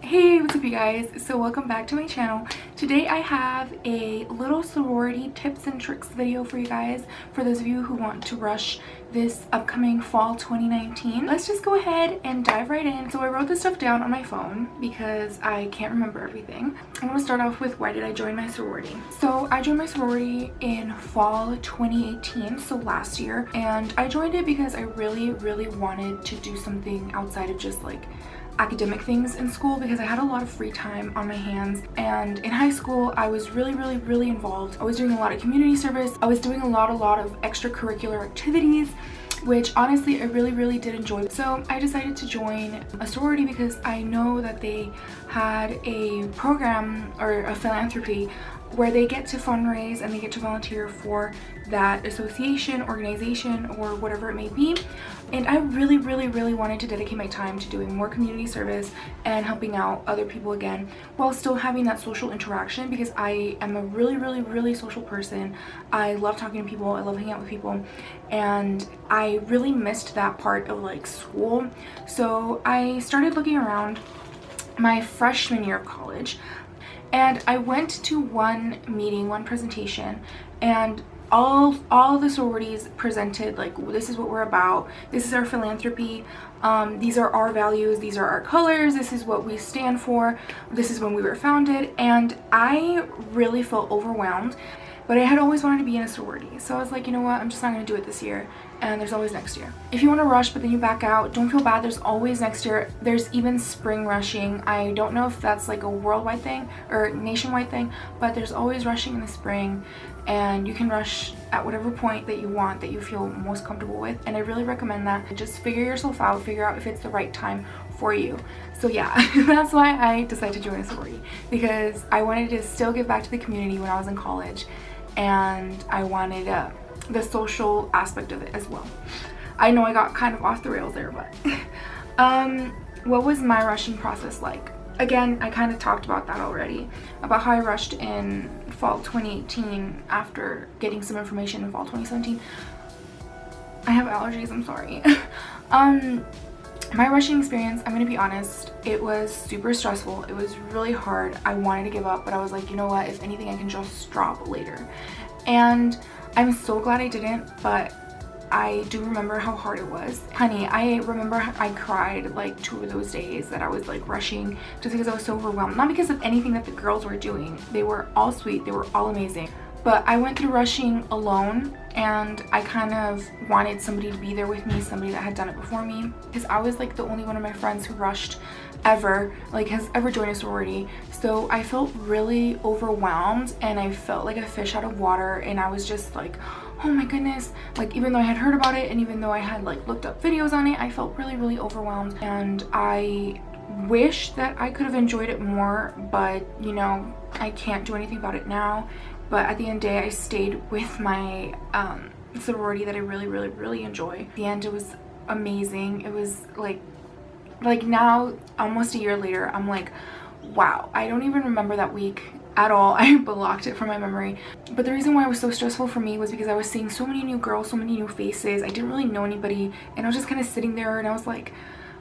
Hey, what's up you guys? So welcome back to my channel. Today I have a little sorority tips and tricks video for you guys, for those of you who want to rush this upcoming fall 2019. Let's just go ahead and dive right in. So I wrote this stuff down on my phone because I can't remember everything. I'm going to start off with why did I join my sorority. So I joined my sorority in fall 2018, so last year, and I joined it because I really wanted to do something outside of just like academic things in school, because I had a lot of free time on my hands. And in high school I was really involved. I was doing a lot of community service. I was doing a lot of extracurricular activities, which honestly I really did enjoy. So I decided to join a sorority because I know that they had a program or a philanthropy where they get to fundraise and they get to volunteer for that association, organization, or whatever it may be. And I really wanted to dedicate my time to doing more community service and helping out other people again, while still having that social interaction, because I am a really social person. I love talking to people, I love hanging out with people, and I really missed that part of like school. So I started looking around my freshman year of college, and I went to one meeting, one presentation, and all the sororities presented like, this is what we're about, this is our philanthropy, these are our values, these are our colors, this is what we stand for, this is when we were founded. And I really felt overwhelmed, but I had always wanted to be in a sorority, so I was like, you know what, I'm just not going to do it this year, and there's always next year. If you want to rush but then you back out, don't feel bad, there's always next year. There's even spring rushing. I don't know if that's like a worldwide thing or nationwide thing, but there's always rushing in the spring, and you can rush at whatever point that you want, that you feel most comfortable with. And I really recommend that. Just figure yourself out, figure out if it's the right time for you. So yeah, that's why I decided to join a sorority, because I wanted to still give back to the community when I was in college, and I wanted the social aspect of it as well. I know I got kind of off the rails there, but what was my rushing process like? Again, I kind of talked about that already, about how I rushed in fall 2018 after getting some information in fall 2017. I have allergies, I'm sorry. My rushing experience, I'm gonna be honest, it was super stressful. It was really hard. I wanted to give up, but I was like, you know what, if anything I can just drop later. And I'm so glad I didn't, but I do remember how hard it was. Honey, I remember I cried like 2 of those days that I was like rushing, just because I was so overwhelmed. Not because of anything that the girls were doing. They were all sweet, they were all amazing. But I went through rushing alone, and I kind of wanted somebody to be there with me, somebody that had done it before me, because I was like the only one of my friends who rushed ever, like has ever joined a sorority. So I felt really overwhelmed, and I felt like a fish out of water, and I was just like, oh my goodness, like even though I had heard about it and even though I had like looked up videos on it, I felt really overwhelmed, and I wish that I could have enjoyed it more, but you know, I can't do anything about it now. But at the end of the day, I stayed with my sorority that I really enjoy. At the end, it was amazing. It was like now, almost a year later, I'm like, wow, I don't even remember that week at all. I blocked it from my memory. But the reason why it was so stressful for me was because I was seeing so many new girls, so many new faces. I didn't really know anybody, and I was just kind of sitting there, and I was like,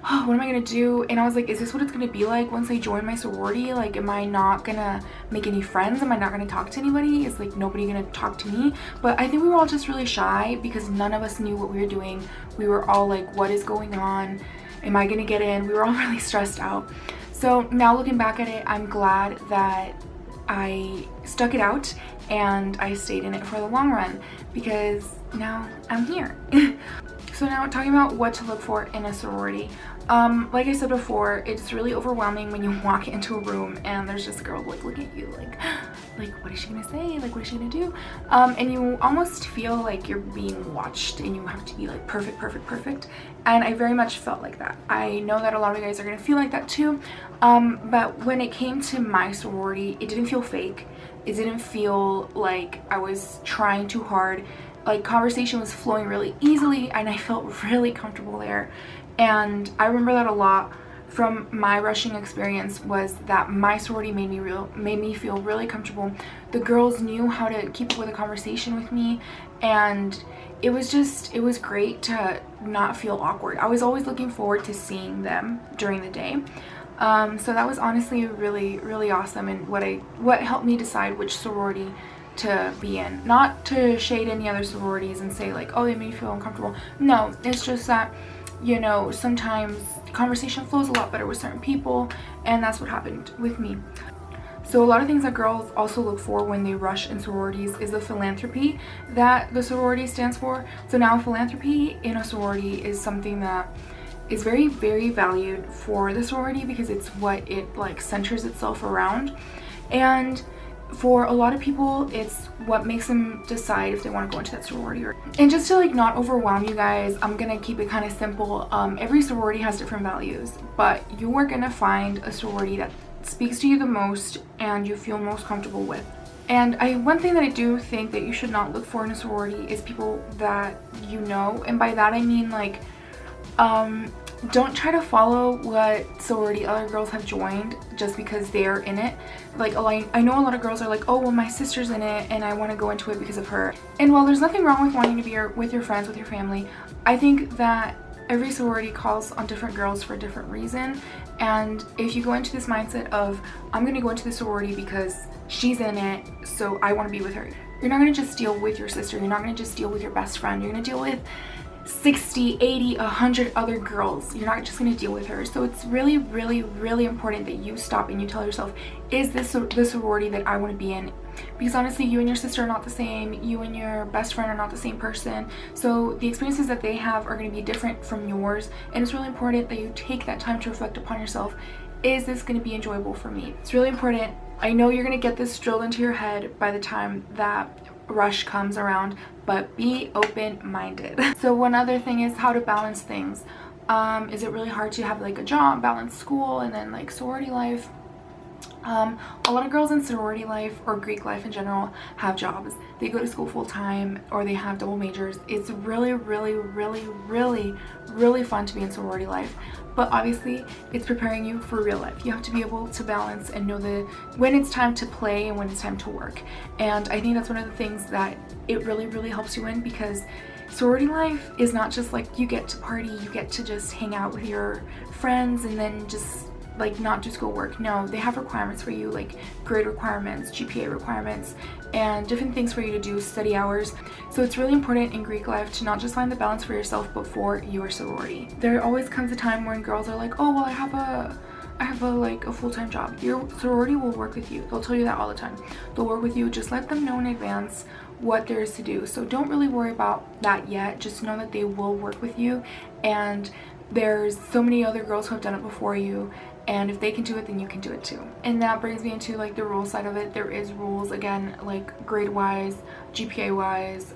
oh, what am I gonna do? And I was like, is this what it's gonna be like once I join my sorority? Like, am I not gonna make any friends? Am I not gonna talk to anybody? Is like nobody gonna talk to me? But I think we were all just really shy because none of us knew what we were doing. We were all like, what is going on? Am I gonna get in? We were all really stressed out. So now looking back at it, I'm glad that I stuck it out and I stayed in it for the long run, because now I'm here. So now talking about what to look for in a sorority. Like I said before, it's really overwhelming when you walk into a room and there's just a girl like looking at you like what is she gonna say, like what is she gonna do, and you almost feel like you're being watched and you have to be like perfect, and I very much felt like that. I know that a lot of you guys are gonna feel like that too, but when it came to my sorority, it didn't feel fake. It didn't feel like I was trying too hard. Like, conversation was flowing really easily, and I felt really comfortable there. And I remember that a lot from my rushing experience, was that my sorority made me feel really comfortable. The girls knew how to keep up with a conversation with me, and it was great to not feel awkward. I was always looking forward to seeing them during the day. So that was honestly really, really awesome, and what helped me decide which sorority to be in. Not to shade any other sororities and say like, oh, they made me feel uncomfortable. No, it's just that, you know, sometimes conversation flows a lot better with certain people, and that's what happened with me. So a lot of things that girls also look for when they rush in sororities is the philanthropy that the sorority stands for. So now philanthropy in a sorority is something that is very, very valued for the sorority because it's what it like centers itself around. And for a lot of people, it's what makes them decide if they want to go into that sorority. And just to like not overwhelm you guys, I'm gonna keep it kind of simple. Every sorority has different values, but you are gonna find a sorority that speaks to you the most and you feel most comfortable with. And one thing that I do think that you should not look for in a sorority is people that you know, and by that I mean like don't try to follow what sorority other girls have joined just because they're in it. Like I know a lot of girls are like, oh well, my sister's in it and I want to go into it because of her. And while there's nothing wrong with wanting to be with your friends, with your family, I think that every sorority calls on different girls for a different reason. And if you go into this mindset of, I'm going to go into the sorority because she's in it, so I want to be with her, you're not going to just deal with your sister. You're not going to just deal with your best friend. You're going to deal with 60, 80, 100 other girls. You're not just going to deal with her. So it's really, really, really important that you stop and you tell yourself, is this the sorority that I want to be in? Because honestly, you and your sister are not the same. You and your best friend are not the same person. So the experiences that they have are going to be different from yours. And it's really important that you take that time to reflect upon yourself. Is this going to be enjoyable for me? It's really important. I know you're going to get this drilled into your head by the time that rush comes around, but be open-minded. So one other thing is how to balance things. Is it really hard to have like a job, balance school, and then like sorority life? A lot of girls in sorority life or Greek life in general have jobs. They go to school full-time or they have double majors. It's really, really, really, really, really fun to be in sorority life. But obviously, it's preparing you for real life. You have to be able to balance and know when it's time to play and when it's time to work. And I think that's one of the things that it really, really helps you in, because sorority life is not just like you get to party, you get to just hang out with your friends and then just like not just go work. No, they have requirements for you, like grade requirements, GPA requirements, and different things for you to do, study hours. So it's really important in Greek life to not just find the balance for yourself, but for your sorority. There always comes a time when girls are like, oh well, I have a full-time job. Your sorority will work with you. They'll tell you that all the time. They'll work with you. Just let them know in advance what there is to do. So don't really worry about that yet. Just know that they will work with you, and there's so many other girls who have done it before you, and if they can do it, then you can do it too. And that brings me into like the rule side of it. There is rules, again, like grade wise, GPA wise,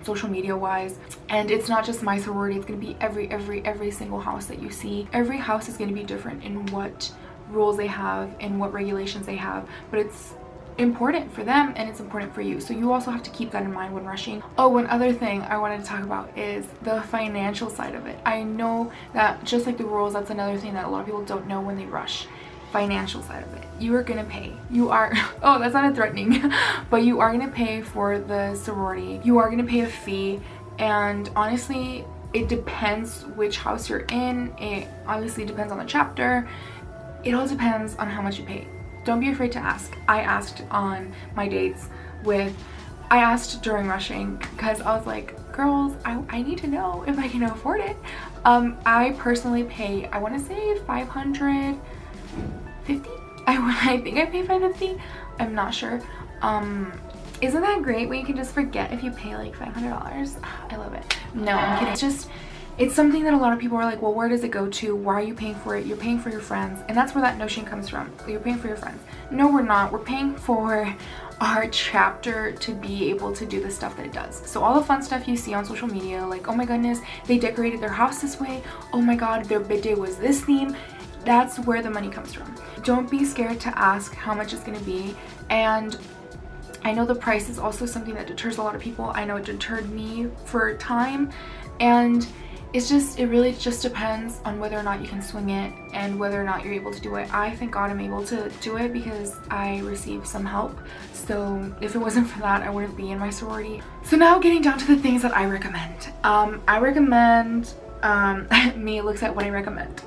social media wise, and it's not just my sorority. It's going to be every single house that you see. Every house is going to be different in what rules they have and what regulations they have, but it's important for them and it's important for you. So you also have to keep that in mind when rushing. Oh, one other thing I wanted to talk about is the financial side of it. I know that just like the rules, that's another thing that a lot of people don't know when they rush. Financial side of it. You are gonna pay. You are, oh, that's not threatening, but you are gonna pay for the sorority. You are gonna pay a fee, and honestly, it depends which house you're in. It obviously depends on the chapter. It all depends on how much you pay. Don't be afraid to ask. I asked on my dates I asked during rushing because I was like, girls, I need to know if I can afford it. I personally pay, I want to say $550. I think I pay $550. I'm not sure. Isn't that great when you can just forget if you pay like $500? I love it. No, I'm kidding. It's something that a lot of people are like, well, where does it go to? Why are you paying for it? You're paying for your friends. And that's where that notion comes from. You're paying for your friends. No, we're not. We're paying for our chapter to be able to do the stuff that it does. So all the fun stuff you see on social media, like, oh my goodness, they decorated their house this way. Oh my God, their bid day was this theme. That's where the money comes from. Don't be scared to ask how much it's going to be. And I know the price is also something that deters a lot of people. I know it deterred me for a time. And it really just depends on whether or not you can swing it and whether or not you're able to do it. I thank God I'm able to do it because I received some help. So if it wasn't for that, I wouldn't be in my sorority. So now getting down to the things that I recommend. Me looks at what I recommend.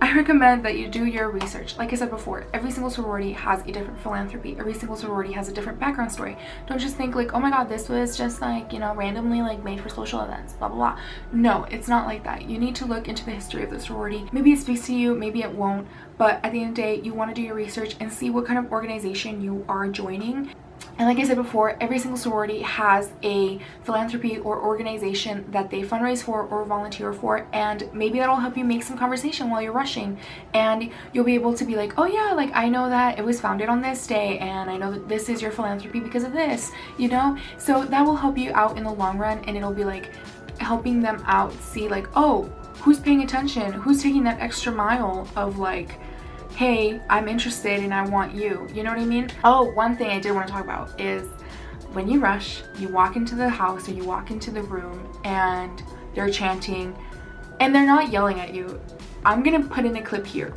I recommend that you do your research. Like I said before, every single sorority has a different philanthropy. Every single sorority has a different background story. Don't just think like, oh my god, this was just like, you know, randomly like made for social events, blah blah blah. No, it's not like that. You need to look into the history of the sorority. Maybe it speaks to you, maybe it won't, but at the end of the day, you want to do your research and see what kind of organization you are joining. And like I said before, every single sorority has a philanthropy or organization that they fundraise for or volunteer for, and maybe that'll help you make some conversation while you're rushing, and you'll be able to be like, oh yeah, like I know that it was founded on this day, and I know that this is your philanthropy because of this, you know? So that will help you out in the long run, and it'll be like helping them out see like, oh, who's paying attention, who's taking that extra mile of like, hey, I'm interested and I want you. You know what I mean? Oh, one thing I did want to talk about is when you rush, you walk into the house or you walk into the room and they're chanting and they're not yelling at you. I'm gonna put in a clip here.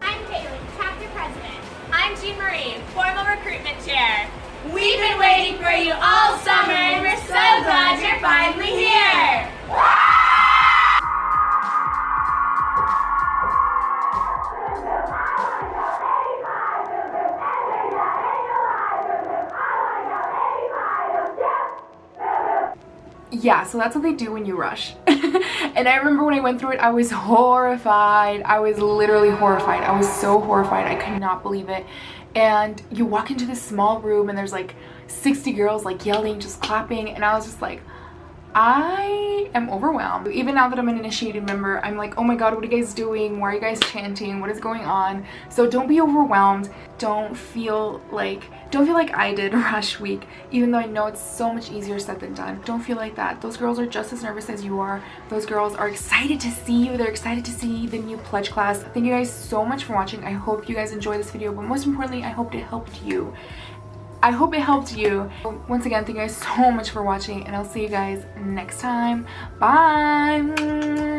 I'm Kaylee, chapter president. I'm Jean Marie, formal recruitment chair. We've been waiting for you all summer and we're so glad you're finally here. Yeah, so that's what they do when you rush. And I remember when I went through it, I was horrified. I was literally horrified. I was so horrified. I could not believe it. And you walk into this small room and there's like 60 girls like yelling, just clapping, and I was just like, I am overwhelmed. Even now that I'm an initiated member, I'm like, oh my god, what are you guys doing? Why are you guys chanting? What is going on? So don't be overwhelmed. Don't feel like I did rush week, even though I know it's so much easier said than done. Don't feel like that. Those girls are just as nervous as you are. Those girls are excited to see you. They're excited to see the new pledge class. Thank you guys so much for watching. I hope you guys enjoyed this video, but most importantly, I hope it helped you. I hope it helped you. Once again, thank you guys so much for watching, and I'll see you guys next time. Bye!